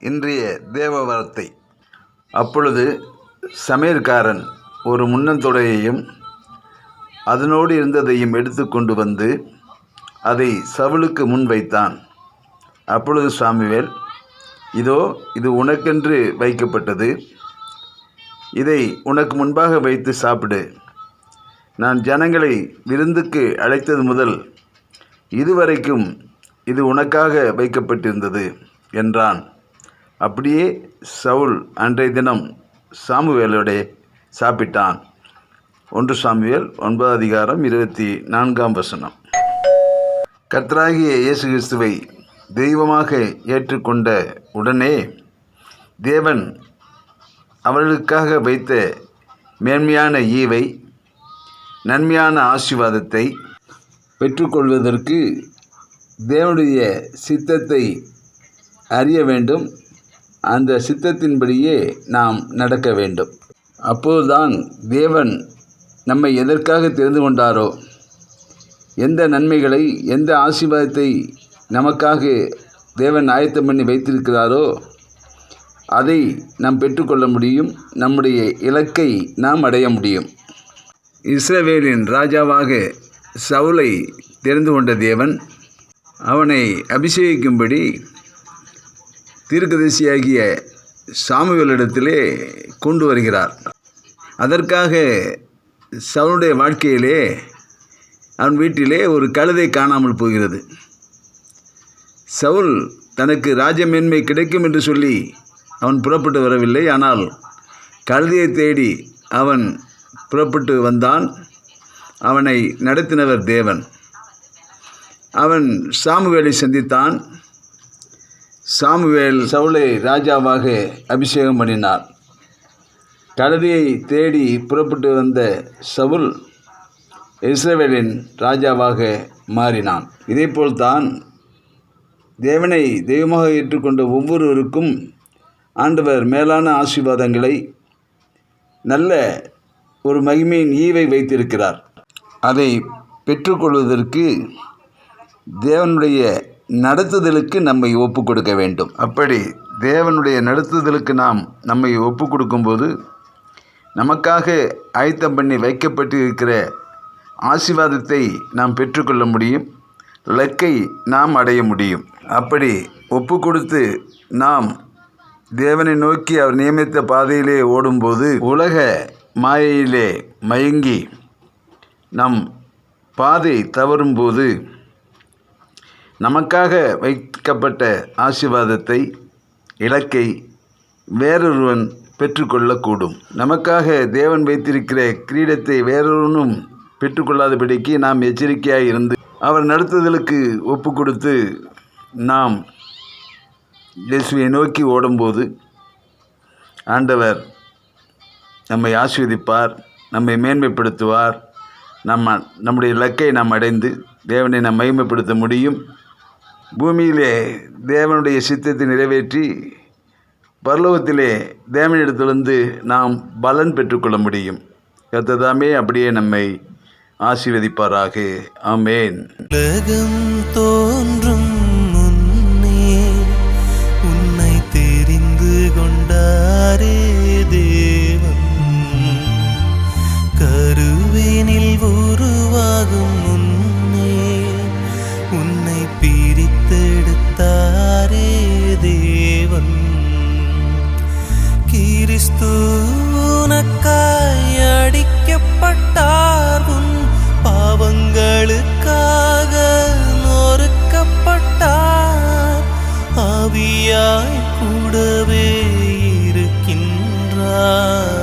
இன்றைய தேவ வார்த்தை. அப்பொழுது சமையற்காரன் ஒரு முன்னந்தொடையையும் அதனோடு இருந்ததையும் எடுத்து கொண்டு வந்து அதை சவுலுக்கு முன் வைத்தான். அப்பொழுது சாமுவேல், இதோ இது உனக்கென்று வைக்கப்பட்டது, இதை உனக்கு முன்பாக வைத்து சாப்பிடு. நான் ஜனங்களை விருந்துக்கு அழைத்தது முதல் இதுவரைக்கும் இது உனக்காக வைக்கப்பட்டிருந்தது என்றான். அப்படியே சவுல் அன்றைய தினம் சாமுவேலோட சாப்பிட்டான். 1 சாமுவேல் 9:24. கர்த்தராகிய இயேசு கிறிஸ்துவை தெய்வமாக ஏற்றுக்கொண்ட உடனே தேவன் அவர்களுக்காக வைத்த மேன்மையான ஈவை, நன்மையான ஆசீர்வாதத்தை பெற்றுக்கொள்வதற்கு தேவனுடைய சித்தத்தை அறிய வேண்டும். அந்த சித்தத்தின்படியே நாம் நடக்க வேண்டும். அப்போதுதான் தேவன் நம்மை எதற்காக தெரிந்து கொண்டாரோ, எந்த நன்மைகளை, எந்த ஆசீர்வாதத்தை நமக்காக தேவன் ஆயத்தம் பண்ணி வைத்திருக்கிறாரோ அதை நாம் பெற்றுக்கொள்ள முடியும். நம்முடைய இலக்கை நாம் அடைய முடியும். இஸ்ரவேலின் ராஜாவாக சவுலை தெரிந்து கொண்ட தேவன் அவனை அபிஷேகிக்கும்படி தீர்க்கதரிசியாகிய சாமுவேலிடத்திலே கொண்டு வருகிறார். அதற்காக சவுலுடைய வாழ்க்கையிலே, அவன் வீட்டிலே ஒரு கழுதை காணாமல் போகிறது. சவுல் தனக்கு ராஜமேன்மை கிடைக்கும் என்று சொல்லி அவன் புறப்பட்டு வரவில்லை. ஆனால் கழுதையை தேடி அவன் புறப்பட்டு வந்தான். அவனை நடத்தினவர் தேவன். அவன் சாமுவேலை சந்தித்தான். சாமுவேல் சவுலை ராஜாவாக அபிஷேகம் பண்ணினார். கழுதையை தேடி புறப்பட்டு வந்த சவுல் இஸ்ரவேலின் ராஜாவாக மாறினான். இதேபோல்தான் தேவனை தெய்வமாக ஏற்றுக்கொண்ட ஒவ்வொருவருக்கும் ஆண்டவர் மேலான ஆசீர்வாதங்களை, நல்ல ஒரு மகிமையின் ஈவை வைத்திருக்கிறார். அதை பெற்றுக்கொள்வதற்கு தேவனுடைய நடத்துதலுக்கு நம்மை ஒப்பு கொடுக்க வேண்டும். அப்படி தேவனுடைய நடத்துதலுக்கு நாம் நம்மை ஒப்பு கொடுக்கும்போது நமக்காக ஆயத்தம் பண்ணி வைக்கப்பட்டிருக்கிற ஆசீர்வாதத்தை நாம் பெற்றுக்கொள்ள முடியும். இலக்கை நாம் அடைய முடியும். அப்படி ஒப்பு கொடுத்து நாம் தேவனை நோக்கி அவர் நியமித்த பாதையிலே ஓடும்போது, உலக மாயையிலே மயங்கி நம் பாதை தவறும்போது நமக்காக வைக்கப்பட்ட ஆசீர்வாதத்தை, இலக்கை வேறொருவன் பெற்றுக்கொள்ளக்கூடும். நமக்காக தேவன் வைத்திருக்கிற கிரீடத்தை வேறொருவனும் பெற்றுக்கொள்ளாதபடிக்கு நாம் எச்சரிக்கையாக இருந்து அவர் நடத்துதலுக்கு ஒப்பு கொடுத்து நாம் இயேசுவை நோக்கி ஓடும்போது ஆண்டவர் நம்மை ஆசீர்வதிப்பார், நம்மை மேன்மைப்படுத்துவார். நம்முடைய இலக்கை நாம் அடைந்து தேவனை நாம் மகிமைப்படுத்த முடியும். பூமியிலே தேவனுடைய சித்தத்தை நிறைவேற்றி பரலோகத்திலே தேவனிடத்திலிருந்து நாம் பலன் பெற்றுக்கொள்ள முடியும். கர்த்தர் அப்படியே நம்மை ஆசீர்வதிப்பாராக. ஆமென். உலகம் தோன்றும் முன்னே உன்னை தெரிந்து கொண்டாரே தேவன். கருவினில் உருவாகும் முன்னே உன்னை பிரித்தெடுத்தாரே தேவன். கிறிஸ்து உனக்காய் அடிக்கப்பட்டார், உன் பாவங்களுக்காக நொறுக்கப்பட்டார். ஆவியாய் கூடவே இருக்கின்றார்.